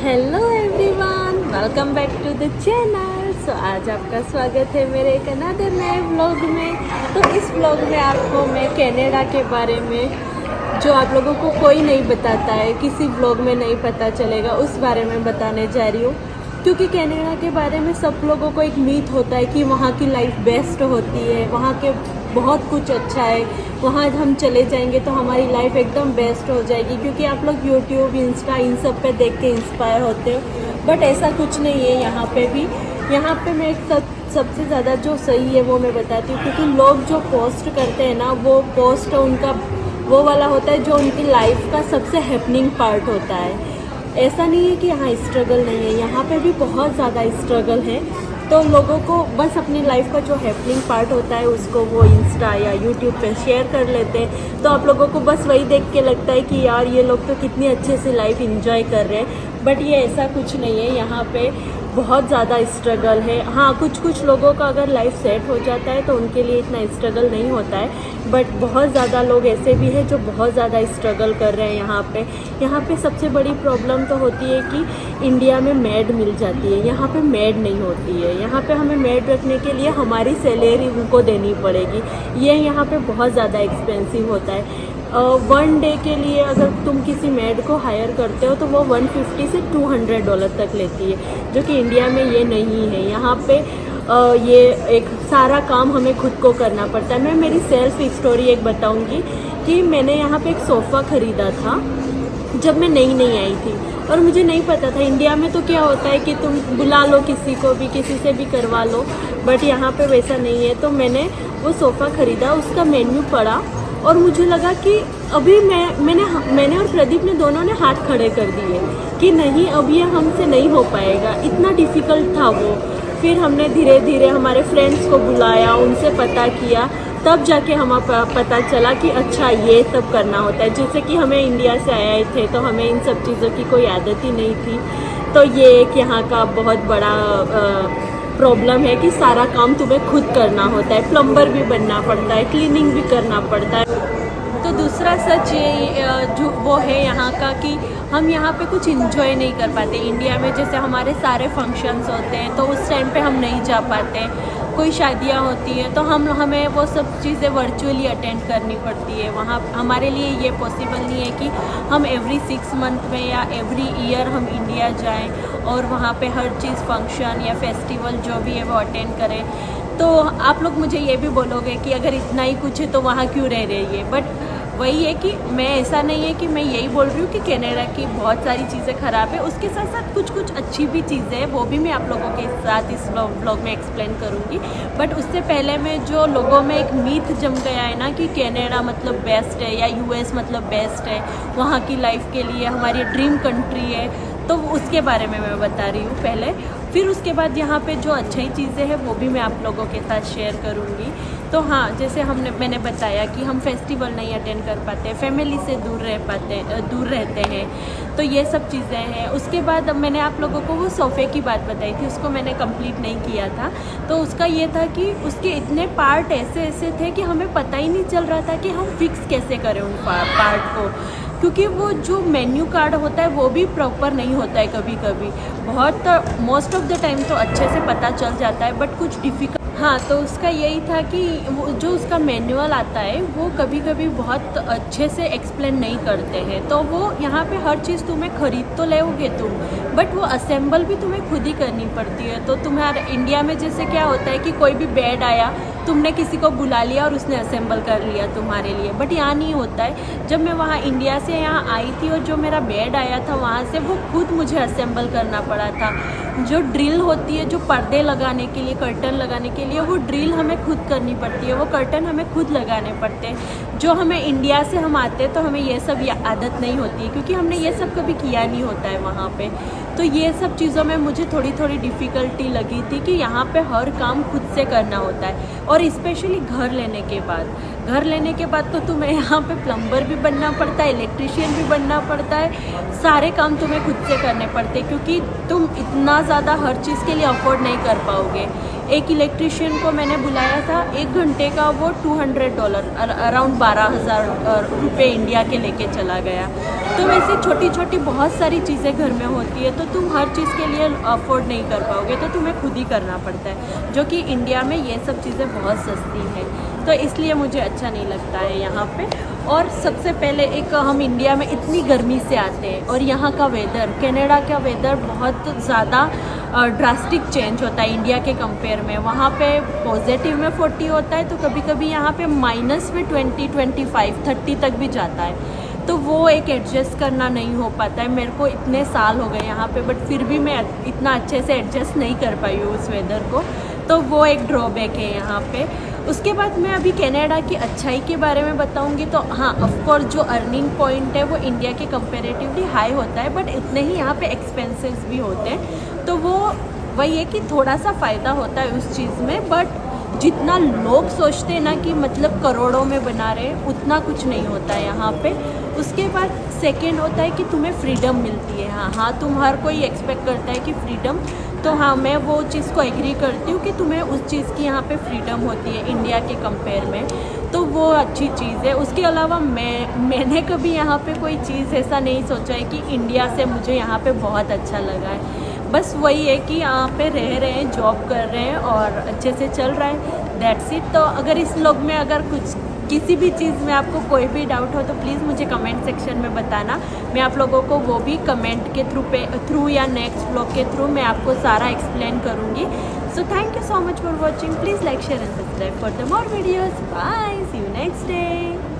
Hello everyone, welcome back to the channel. So आज आपका स्वागत है मेरे एक अनदर नए व्लॉग में। तो इस व्लॉग में आपको मैं कनाडा के बारे में, जो आप लोगों को कोई नहीं बताता है, किसी व्लॉग में नहीं पता चलेगा, उस बारे में बताने जा रही हूँ। क्योंकि कनाडा के बारे में सब लोगों को एक मीथ होता है कि वहाँ की लाइफ बेस्ट होती है, वहाँ के बहुत कुछ अच्छा है, वहाँ हम चले जाएंगे तो हमारी लाइफ एकदम बेस्ट हो जाएगी। क्योंकि आप लोग यूट्यूब, इंस्टा इन सब पे देख के इंस्पायर होते हो, बट ऐसा कुछ नहीं है। यहाँ पे भी, यहाँ पे मैं सबसे ज़्यादा जो सही है वो मैं बताती हूँ। क्योंकि लोग जो पोस्ट करते हैं ना, वो पोस्ट उनका वो वाला होता है जो उनकी लाइफ का सबसे हैपनिंग पार्ट होता है। ऐसा नहीं है कि यहाँ स्ट्रगल नहीं है, यहाँ पे भी बहुत ज़्यादा स्ट्रगल है। तो लोगों को बस अपनी लाइफ का जो हैपनिंग पार्ट होता है उसको वो इंस्टा या यूट्यूब पे शेयर कर लेते हैं। तो आप लोगों को बस वही देख के लगता है कि यार ये लोग तो कितनी अच्छे से लाइफ इंजॉय कर रहे हैं, बट ये ऐसा कुछ नहीं है। यहाँ पे बहुत ज़्यादा स्ट्रगल है। हाँ, कुछ लोगों का अगर लाइफ सेट हो जाता है तो उनके लिए इतना स्ट्रगल नहीं होता है, बट बहुत ज़्यादा लोग ऐसे भी हैं जो बहुत ज़्यादा स्ट्रगल कर रहे हैं यहाँ पे सबसे बड़ी प्रॉब्लम तो होती है कि इंडिया में मेड मिल जाती है, यहाँ पे मेड नहीं होती है। यहाँ पे हमें मेड रखने के लिए हमारी सैलरी उनको देनी पड़ेगी। ये यहाँ पे बहुत ज़्यादा एक्सपेंसिव होता है। 1 डे के लिए अगर तुम किसी मेड को हायर करते हो तो वो $150 से $200 तक लेती है, जो कि इंडिया में ये नहीं है। यहाँ पे ये एक सारा काम हमें खुद को करना पड़ता है। मैं मेरी सेल्फ स्टोरी एक बताऊंगी कि मैंने यहाँ पे एक सोफ़ा ख़रीदा था जब मैं नई आई थी, और मुझे नहीं पता था। इंडिया में तो क्या होता है कि तुम बुला लो किसी को भी, किसी से भी करवा लो, बट यहाँ पे वैसा नहीं है। तो मैंने वो सोफ़ा ख़रीदा, उसका मेन्यू पढ़ा और मुझे लगा कि अभी मैंने और प्रदीप ने दोनों ने हाथ खड़े कर दिए कि नहीं, अब ये हमसे नहीं हो पाएगा। इतना डिफ़िकल्ट था वो। फिर हमने धीरे धीरे हमारे फ्रेंड्स को बुलाया, उनसे पता किया, तब जाके हमें पता चला कि अच्छा ये सब करना होता है। जैसे कि हमें इंडिया से आए थे तो हमें इन सब चीज़ों की कोई आदत ही नहीं थी। तो ये एक यहाँ का बहुत बड़ा प्रॉब्लम है कि सारा काम तुम्हें खुद करना होता है। प्लम्बर भी बनना पड़ता है, क्लीनिंग भी करना पड़ता है। तो दूसरा सच ये जो वो है यहाँ का कि हम यहाँ पे कुछ इन्जॉय नहीं कर पाते। इंडिया में जैसे हमारे सारे फंक्शंस होते हैं तो उस टाइम पे हम नहीं जा पाते। कोई शादियाँ होती हैं तो हमें वो सब चीज़ें वर्चुअली अटेंड करनी पड़ती है। वहाँ हमारे लिए ये पॉसिबल नहीं है कि हम एवरी 6 मंथ में या एवरी ईयर हम इंडिया जाएं और वहाँ पे हर चीज़, फंक्शन या फेस्टिवल जो भी है वो अटेंड करें। तो आप लोग मुझे ये भी बोलोगे कि अगर इतना ही कुछ है तो वहाँ क्यों रह रही है, बट वही है कि मैं, ऐसा नहीं है कि मैं यही बोल रही हूँ कि कनाडा की बहुत सारी चीज़ें ख़राब है। उसके साथ साथ कुछ अच्छी भी चीज़ें हैं, वो भी मैं आप लोगों के साथ इस व्लॉग में एक्सप्लेन करूँगी। बट उससे पहले मैं, जो लोगों में एक मीथ जम गया है ना कि कनाडा मतलब बेस्ट है या यूएस मतलब बेस्ट है, वहाँ की लाइफ के लिए हमारी ड्रीम कंट्री है, तो उसके बारे में मैं बता रही हूँ पहले। फिर उसके बाद यहाँ पे जो अच्छी चीज़ें हैं वो भी मैं आप लोगों के साथ शेयर करूँगी। तो हाँ, जैसे मैंने बताया कि हम फेस्टिवल नहीं अटेंड कर पाते, फैमिली से दूर रहते हैं, तो ये सब चीज़ें हैं। उसके बाद मैंने आप लोगों को वो सोफ़े की बात बताई थी, उसको मैंने कंप्लीट नहीं किया था। तो उसका ये था कि उसके इतने पार्ट ऐसे थे कि हमें पता ही नहीं चल रहा था कि हम फिक्स कैसे करें उन पार्ट को। क्योंकि वो जो मेन्यू कार्ड होता है वो भी प्रॉपर नहीं होता है कभी कभी। मोस्ट ऑफ द टाइम तो अच्छे से पता चल जाता है, बट कुछ डिफ़िकल्ट। हाँ, तो उसका यही था कि वो जो उसका मैनुअल आता है वो कभी कभी बहुत अच्छे से एक्सप्लेन नहीं करते हैं। तो वो यहाँ पे हर चीज़ तुम्हें ख़रीद तो लोगे तुम, बट वो असेंबल भी तुम्हें खुद ही करनी पड़ती है। तो तुम्हारे इंडिया में जैसे क्या होता है कि कोई भी बेड आया, तुमने किसी को बुला लिया और उसने असेंबल कर लिया तुम्हारे लिए, बट यहाँ नहीं होता है। जब मैं वहाँ इंडिया से यहाँ आई थी और जो मेरा बेड आया था वहाँ से, वो खुद मुझे असेंबल करना पड़ा था। जो ड्रिल होती है, जो पर्दे लगाने के लिए, कर्टन लगाने के लिए, वो ड्रिल हमें खुद करनी पड़ती है, वो कर्टन हमें खुद लगाने पड़ते हैं। जो हमें इंडिया से हम आते हैं तो हमें ये सब आदत नहीं होती है, क्योंकि हमने ये सब कभी किया नहीं होता है वहाँ पे। तो ये सब चीज़ों में मुझे थोड़ी डिफ़िकल्टी लगी थी कि यहाँ पे हर काम खुद से करना होता है। और स्पेशली घर लेने के बाद, घर लेने के बाद तो तुम्हें यहाँ पे प्लम्बर भी बनना पड़ता है, इलेक्ट्रिशियन भी बनना पड़ता है, सारे काम तुम्हें खुद से करने पड़ते हैं क्योंकि तुम इतना ज़्यादा हर चीज़ के लिए अफोर्ड नहीं कर पाओगे। एक इलेक्ट्रिशियन को मैंने बुलाया था, 1 घंटे का वो $200 अराउंड 12,000 रुपये इंडिया के लेके चला गया। तो वैसे छोटी छोटी बहुत सारी चीज़ें घर में होती है, तो तुम हर चीज़ के लिए अफोर्ड नहीं कर पाओगे, तो तुम्हें खुद ही करना पड़ता है, जो कि इंडिया में ये सब चीज़ें बहुत सस्ती हैं। तो इसलिए मुझे अच्छा नहीं लगता है यहाँ पे। और सबसे पहले एक हम इंडिया में इतनी गर्मी से आते हैं और यहाँ का वेदर, कनाडा का वेदर बहुत ज़्यादा ड्रास्टिक चेंज होता है इंडिया के कंपेयर में। वहाँ पे पॉजिटिव में 40 होता है, तो कभी कभी यहाँ पे माइनस में 20, 25, 30 तक भी जाता है। तो वो एक एडजस्ट करना नहीं हो पाता है। मेरे को इतने साल हो गए यहाँ पे, बट फिर भी मैं इतना अच्छे से एडजस्ट नहीं कर पाई हूँ उस वेदर को, तो वो एक ड्रॉबैक है यहाँ पे। उसके बाद मैं अभी कनाडा की अच्छाई के बारे में बताऊंगी। तो हाँ, ऑफकोर्स जो अर्निंग पॉइंट है वो इंडिया के कंपेरेटिवली हाई होता है, बट इतने ही यहाँ पे एक्सपेंसेस भी होते हैं। तो वो वही है कि थोड़ा सा फ़ायदा होता है उस चीज़ में, बट जितना लोग सोचते हैं ना कि मतलब करोड़ों में बना रहे, उतना कुछ नहीं होता है यहाँ पे। उसके बाद सेकेंड होता है कि तुम्हें फ्रीडम मिलती है। हाँ, तुम हर कोई एक्सपेक्ट करता है कि फ्रीडम, तो हाँ, मैं वो चीज़ को एग्री करती हूँ कि तुम्हें उस चीज़ की यहाँ पे फ्रीडम होती है इंडिया के कंपेयर में, तो वो अच्छी चीज़ है। उसके अलावा मैंने कभी यहाँ पे कोई चीज़ ऐसा नहीं सोचा है कि इंडिया से मुझे यहाँ पे बहुत अच्छा लगा है। बस वही है कि यहाँ पे रह रहे हैं, जॉब कर रहे हैं और अच्छे से चल रहा है, दैट्स इट। तो अगर इस व्लॉग में अगर कुछ किसी भी चीज़ में आपको कोई भी डाउट हो तो प्लीज़ मुझे कमेंट सेक्शन में बताना। मैं आप लोगों को वो भी कमेंट के थ्रू या नेक्स्ट व्लॉग के थ्रू मैं आपको सारा एक्सप्लेन करूँगी। So thank you so much for watching. Please like, share and subscribe for the more videos. Bye, see you next day.